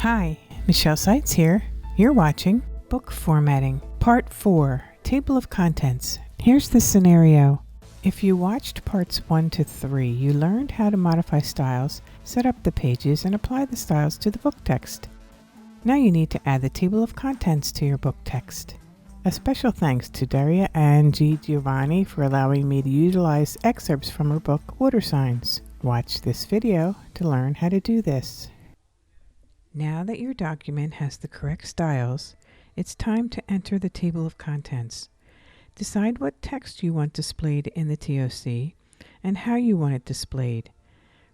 Hi, Michelle Seitz here. You're watching Book Formatting, Part 4, Table of Contents. Here's the scenario. If you watched parts 1 to 3, you learned how to modify styles, set up the pages, and apply the styles to the book text. Now you need to add the table of contents to your book text. A special thanks to Daria and G. Giovanni for allowing me to utilize excerpts from her book, Water Signs. Watch this video to learn how to do this. Now that your document has the correct styles, it's time to enter the table of contents. Decide what text you want displayed in the TOC and how you want it displayed.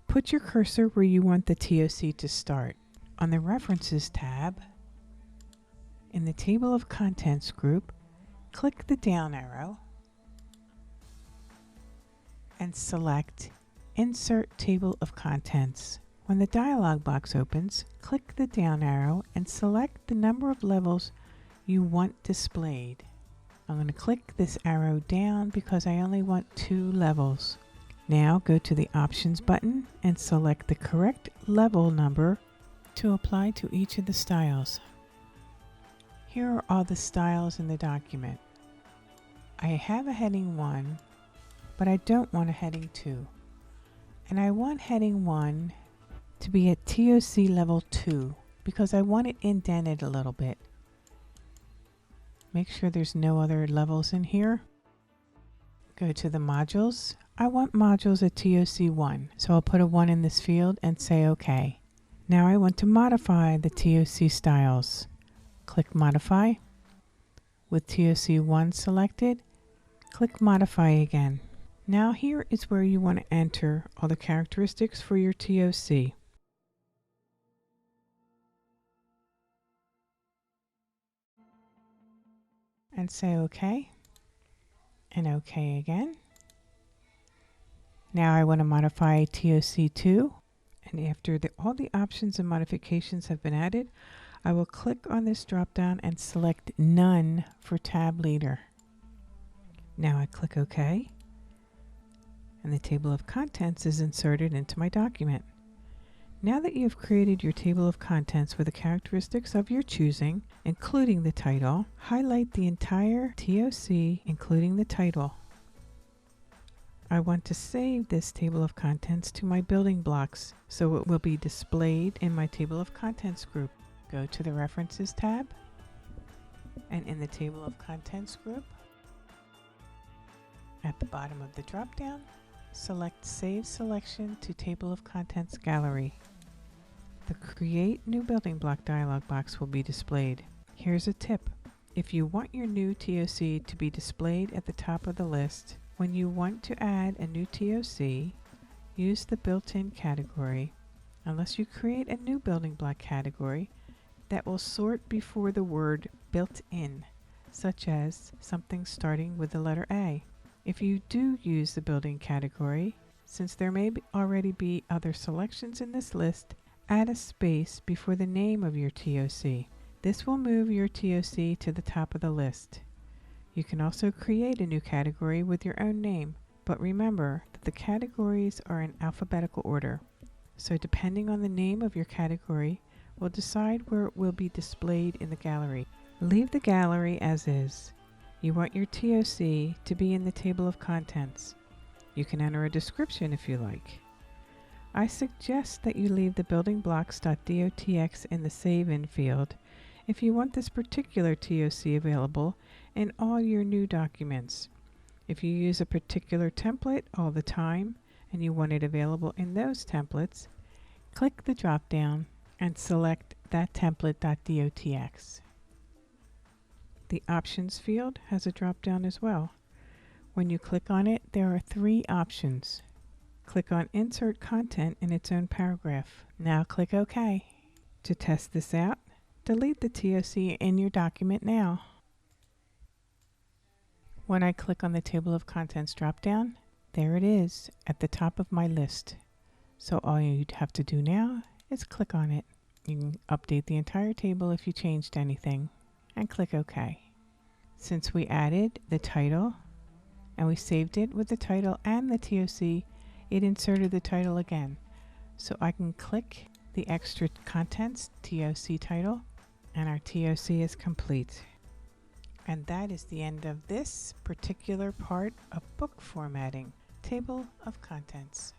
Put your cursor where you want the TOC to start. On the References tab, in the Table of Contents group, click the down arrow and select Insert Table of Contents. When the dialog box opens, click the down arrow and select the number of levels you want displayed. I'm going to click this arrow down because I only want 2 levels. Now go to the Options button and select the correct level number to apply to each of the styles. Here are all the styles in the document. I have a heading 1, but I don't want a heading 2. And I want heading 1 to be at TOC level 2 because I want it indented a little bit. Make sure there's no other levels in here. Go to the modules. I want modules at TOC 1, so I'll put a 1 in this field and say OK. Now I want to modify the TOC styles. Click Modify. With TOC 1 selected, click Modify again. Now here is where you want to enter all the characteristics for your TOC. And say OK, and OK again. Now I want to modify TOC 2, and after all the options and modifications have been added, I will click on this drop down and select None for Tab Leader. Now I click OK, and the table of contents is inserted into my document. Now that you have created your table of contents with the characteristics of your choosing, including the title, highlight the entire TOC, including the title. I want to save this table of contents to my building blocks, so it will be displayed in my table of contents group. Go to the References tab, and in the table of contents group, at the bottom of the drop-down, select Save Selection to Table of Contents Gallery. The Create New Building Block dialog box will be displayed. Here's a tip. If you want your new TOC to be displayed at the top of the list, when you want to add a new TOC, use the built-in category, unless you create a new building block category that will sort before the word built-in, such as something starting with the letter A. If you do use the building category, since there may already be other selections in this list, add a space before the name of your TOC. This will move your TOC to the top of the list. You can also create a new category with your own name, but remember that the categories are in alphabetical order. So depending on the name of your category, will decide where it will be displayed in the gallery. Leave the gallery as is. You want your TOC to be in the table of contents. You can enter a description if you like. I suggest that you leave the buildingblocks.dotx in the Save In field if you want this particular TOC available in all your new documents. If you use a particular template all the time and you want it available in those templates, click the drop-down and select that template.dotx. The Options field has a drop-down as well. When you click on it, there are 3 options. Click on Insert Content in its own paragraph. Now click OK. To test this out, delete the TOC in your document now. When I click on the Table of Contents drop-down, there it is at the top of my list. So all you'd have to do now is click on it. You can update the entire table if you changed anything, and click OK. Since we added the title and we saved it with the title and the TOC, it inserted the title again. So I can click the extra contents TOC title, and our TOC is complete. And that is the end of this particular part of book formatting, table of contents.